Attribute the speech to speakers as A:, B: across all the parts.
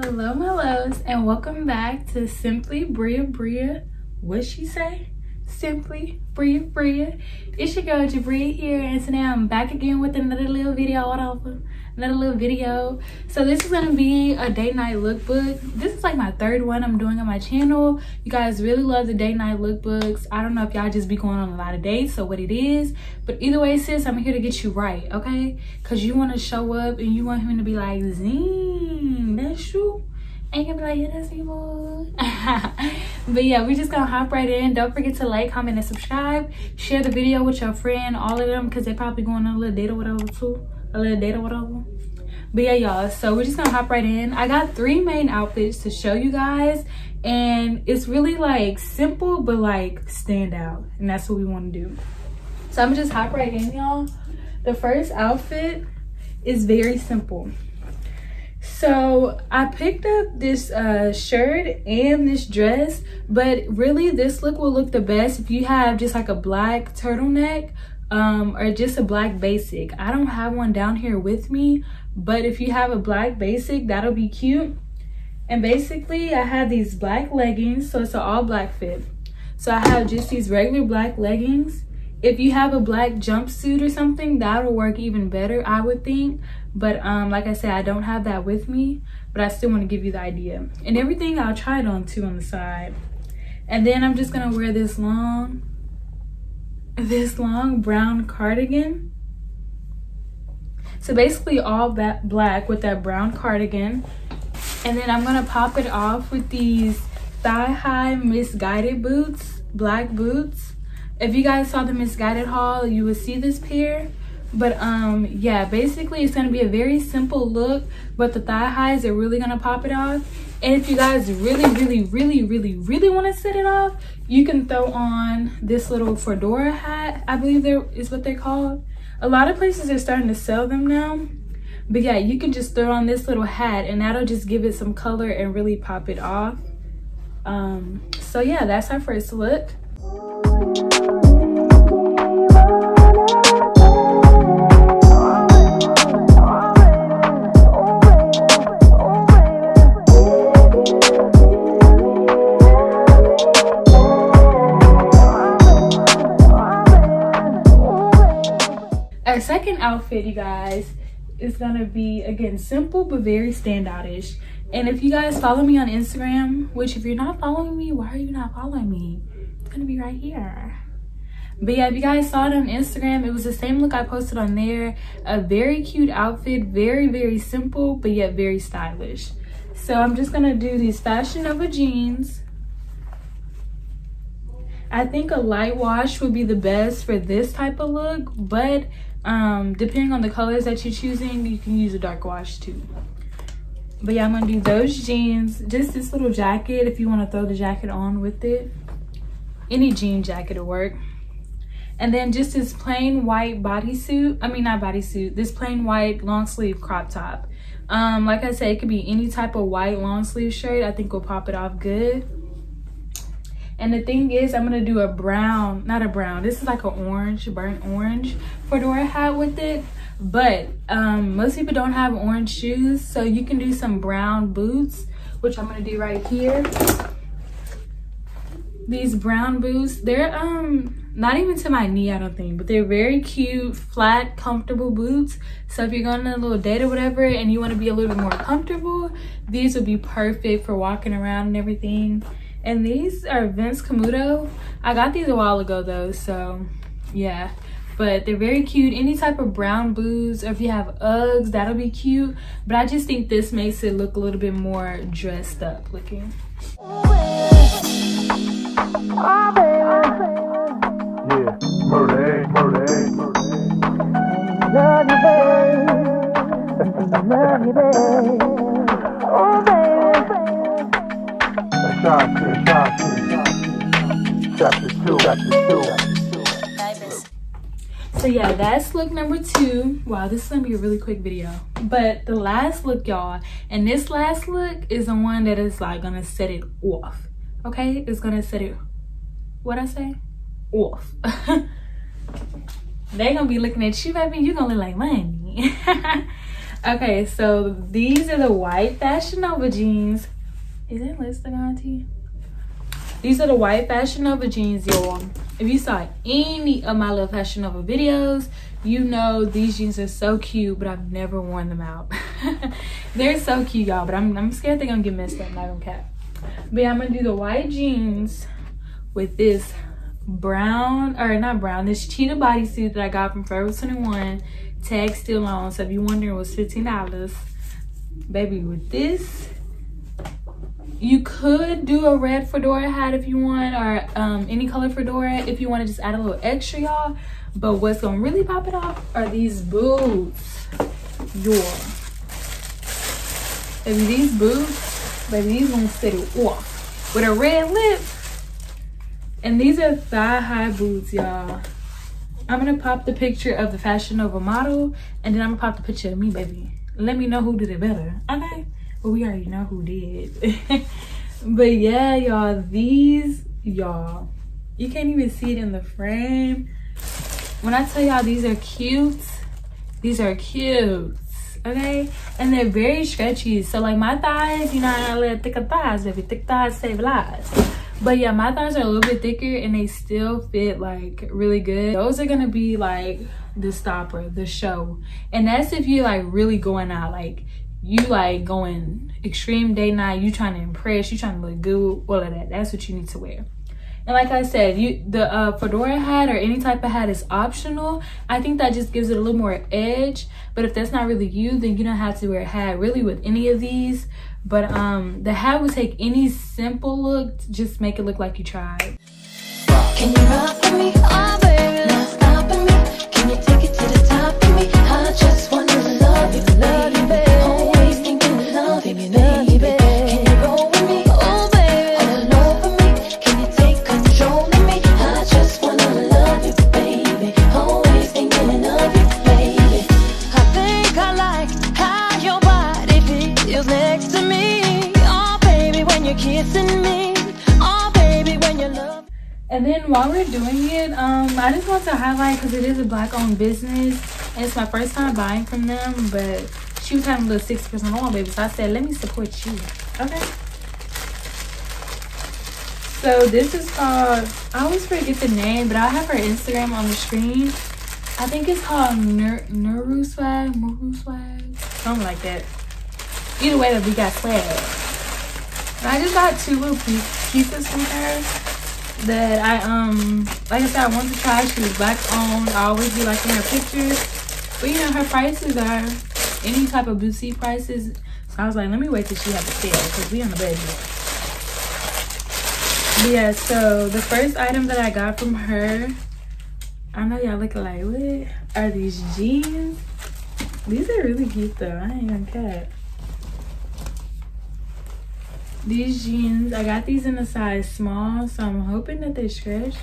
A: Hello my loves, and welcome back to Simply Bria. What'd she say? Simply Bria. It's your girl Jabria here, and today I'm back again with another little video. So this is gonna be a date night lookbook. This is like my third one I'm doing on my channel. You guys really love the date night lookbooks. I don't know if y'all just be going on a lot of dates or what it is, but either way, sis, I'm here to get you right, okay? Because you want to show up and you want him to be like, zing, that's you. And you can be like, yeah, that's me, boy. But yeah, we're just gonna hop right in. Don't forget to like, comment, and subscribe. Share the video with your friend, all of them, because they're probably going on a little date or whatever too. But yeah, y'all, so we're just gonna hop right in. I got 3 main outfits to show you guys, and it's really like simple but like stand out, and that's what we want to do. So I'm gonna just hop right in, y'all. The first outfit is very simple. So I picked up this shirt and this dress, but really this look will look the best if you have just like a black turtleneck or just a black basic. I don't have one down here with me, but if you have a black basic, that'll be cute. And basically I have these black leggings, so it's an all black fit. So I have just these regular black leggings. If you have a black jumpsuit or something, that'll work even better, I would think. But like I said, I don't have that with me, but I still want to give you the idea. And everything, I'll try it on too on the side. And then I'm just gonna wear this long brown cardigan. So basically all that black with that brown cardigan. And then I'm gonna pop it off with these thigh-high Misguided boots, black boots. If you guys saw the Misguided haul, you would see this pair. But yeah, basically it's gonna be a very simple look, but the thigh highs are really gonna pop it off. And if you guys really want to set it off, you can throw on this little fedora hat, I believe is what they're called. A lot of places are starting to sell them now, but yeah, you can just throw on this little hat and that'll just give it some color and really pop it off. So yeah, that's our first look. Our second outfit, you guys, is gonna be, again, simple but very standout-ish. And if you guys follow me on Instagram, which if you're not following me, why are you not following me? It's gonna be right here. But yeah, if you guys saw it on Instagram, it was the same look I posted on there. A very cute outfit, very simple but yet very stylish. So I'm just gonna do these Fashion Nova jeans. I think a light wash would be the best for this type of look, but depending on the colors that you're choosing, you can use a dark wash too. But yeah, I'm gonna do those jeans, just this little jacket if you want to throw the jacket on with it. Any jean jacket will work. And then just this plain white bodysuit, this plain white long sleeve crop top. Like I said, it could be any type of white long sleeve shirt. I think will pop it off good. And the thing is, I'm gonna do a brown, this is like an orange, burnt orange fedora hat with it. But most people don't have orange shoes, so you can do some brown boots, which I'm gonna do right here. These brown boots, they're not even to my knee, I don't think, but they're very cute, flat, comfortable boots. So if you're going on a little date or whatever and you want to be a little bit more comfortable, these would be perfect for walking around and everything. And these are Vince Camuto. I got these a while ago though, so yeah. But they're very cute. Any type of brown boots, or if you have Uggs, that'll be cute. But I just think this makes it look a little bit more dressed up looking.
B: Yeah, murder.
C: Love you, babe. Oh, baby.
B: Chapter 2.
A: So yeah, that's look number 2. Wow, this is gonna be a really quick video. But the last look, y'all, and this last look is the one that is like gonna set it off. Okay, it's gonna set it, what'd I say? Off. They gonna be looking at you, baby. You gonna look like money. Okay, so these are the white Fashion Nova jeans. Is it listed on T? These are the white Fashion Nova jeans, y'all. If you saw any of my little Fashion Nova videos, you know these jeans are so cute, but I've never worn them out. They're so cute, y'all, but I'm scared they're gonna get messed up, not gonna cap. But yeah, I'm gonna do the white jeans with this brown, or not brown, this cheetah bodysuit that I got from Forever 21. Tag still on, so if you're wondering, it was $15. Baby, with this, you could do a red fedora hat if you want, or any color fedora if you want to just add a little extra, y'all. But what's gonna really pop it off are these boots, y'all. Baby, these boots, baby, these gonna set it off with a red lip. And these are thigh-high boots, y'all. I'm gonna pop the picture of the Fashion Nova model, and then I'm gonna pop the picture of me, baby. Let me know who did it better, okay? Well, we already know who did. But yeah, y'all, these, y'all, you can't even see it in the frame. When I tell y'all these are cute, these are cute, okay? And they're very stretchy. So like my thighs, you know, I let thicker thighs, baby. Thick thighs save lives. But yeah, my thighs are a little bit thicker and they still fit like really good. Those are gonna be like the stopper, the show. And that's if you like really going out, like you like going extreme date night, you trying to impress, you trying to look good, all of that. That's what you need to wear. And like I said, the fedora hat or any type of hat is optional. I think that just gives it a little more edge. But if that's not really you, then you don't have to wear a hat really with any of these. But the hat would take any simple look, just make it look like you tried.
D: Can you rock for me? Oh baby, not stopping me. Can you take it to the top of me? I just wanna love you, baby. Always thinking of loving you, baby. Can you roll with me? Oh baby, all over me. Can you take control of me? I just wanna love you, baby. Always thinking of you, baby. I think I like how your body feels next to me. Oh baby, when you're kissing me. Oh baby, when you love.
A: And then while we're doing it, I just want to highlight, because it is a black-owned business, and it's my first time buying from them, but she was having a little 60% off, baby, so I said, let me support you, okay? So this is called, I always forget the name, but I'll have her Instagram on the screen. I think it's called Muurswagg, something like that. Either way, we got swag. And I just got 2 little pieces from her that like I said, I wanted to try. She was black owned. I always be liking her pictures, but you know, her prices are any type of boutique prices, so I was like, let me wait till she has a sale, because we on the budget. But yeah, so the first item that I got from her, I know y'all looking like, what are these jeans? These are really cute though, I ain't gonna cap. These jeans, I got these in a size small, so I'm hoping that they stretch.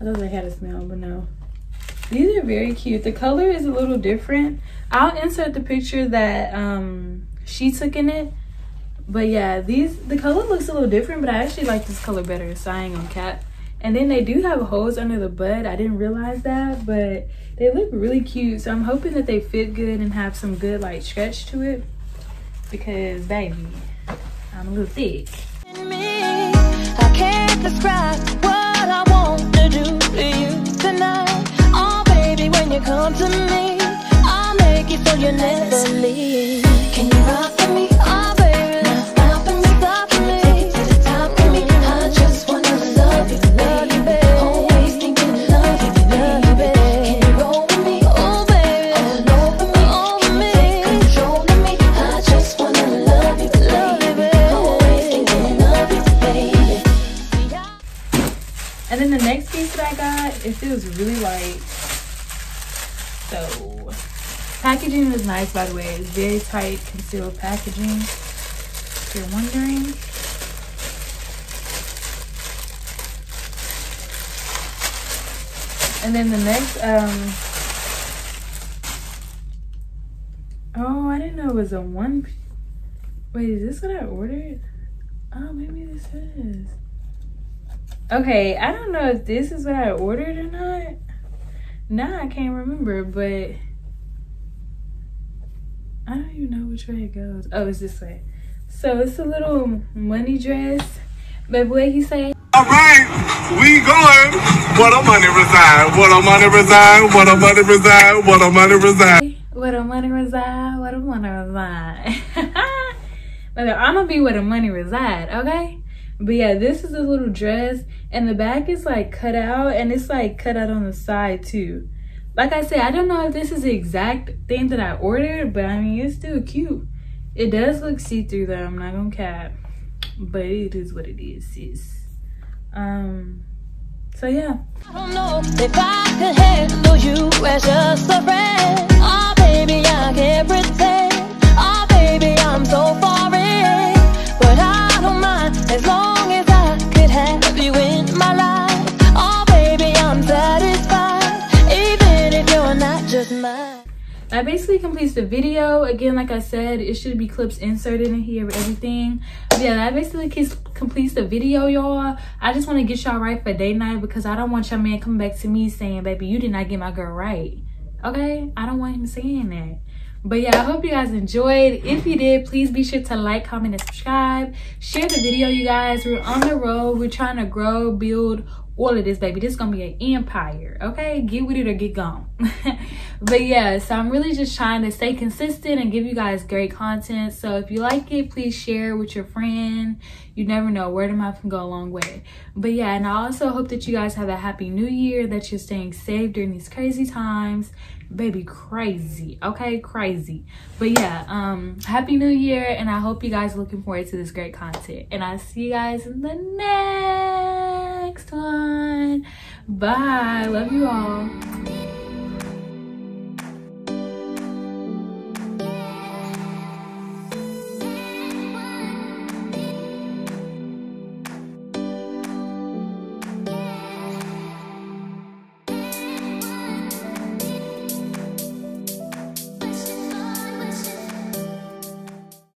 A: I thought they had a smell, but no. These are very cute. The color is a little different. I'll insert the picture that she took in it. But yeah, the color looks a little different, but I actually like this color better, so I ain't gonna cap. And then they do have holes under the butt. I didn't realize that, but they look really cute. So I'm hoping that they fit good and have some good like stretch to it. Because baby, I'm a little thick.
D: I can't describe what I want to do to you tonight. Oh baby, when you come to me, I'll make it so you never leave. Can you rock for me? Oh baby, not stopping me, stopping me. Take it to the top of me. I just wanna love you, baby. Always thinking of love you, baby. Can you roll with me? Oh baby, all over me. Can you take control of me? I just wanna love you, baby. Always thinking of you, baby.
A: And then the next piece that I got, it feels really light. So packaging is nice, by the way. It's very tight, concealed packaging, if you're wondering. And then the next, oh, I didn't know it was a one. Wait, is this what I ordered? Oh, maybe this is. Okay, I don't know if this is what I ordered or not. Nah, I can't remember, but I don't even know which way it goes. Oh, it's this way. So it's a little money dress. But what he say?
E: All right, we going. What a money reside. What a money reside. What a money reside. What a money reside.
A: Where the money reside. Where the money reside. But I'm gonna be where the money reside, okay? But yeah, this is a little dress, and the back is like cut out, and it's like cut out on the side too. Like I said, I don't know if this is the exact thing that I ordered, but I mean, it's still cute. It does look see-through though, I'm not gonna cap. But it is what it is, sis. So yeah.
D: I don't know if I could handle you as just a friend. Oh baby, I can't pretend. Oh baby, I'm so far in. But I don't mind as long as I could have you in my life. Oh baby, I'm satisfied, even if you're not just mine.
A: That basically completes the video. Again, like I said, it should be clips inserted in here, everything. But yeah, that basically completes the video, y'all. I just want to get y'all right for date night because I don't want your man coming back to me saying, baby, you did not get my girl right. Okay? I don't want him saying that. But yeah, I hope you guys enjoyed. If you did, please be sure to like, comment, and subscribe. Share the video, you guys. We're on the road. We're trying to grow, build all of this, baby. This is gonna be an empire, okay? Get with it or get gone. But yeah, so I'm really just trying to stay consistent and give you guys great content. So if you like it, please share with your friend. You never know, word of mouth can go a long way. But yeah, and I also hope that you guys have a happy new year, that you're staying safe during these crazy times. Baby, crazy, okay? Crazy. But yeah, happy new year, and I hope you guys are looking forward to this great content. And I'll see you guys in the next one. Bye. Love you all.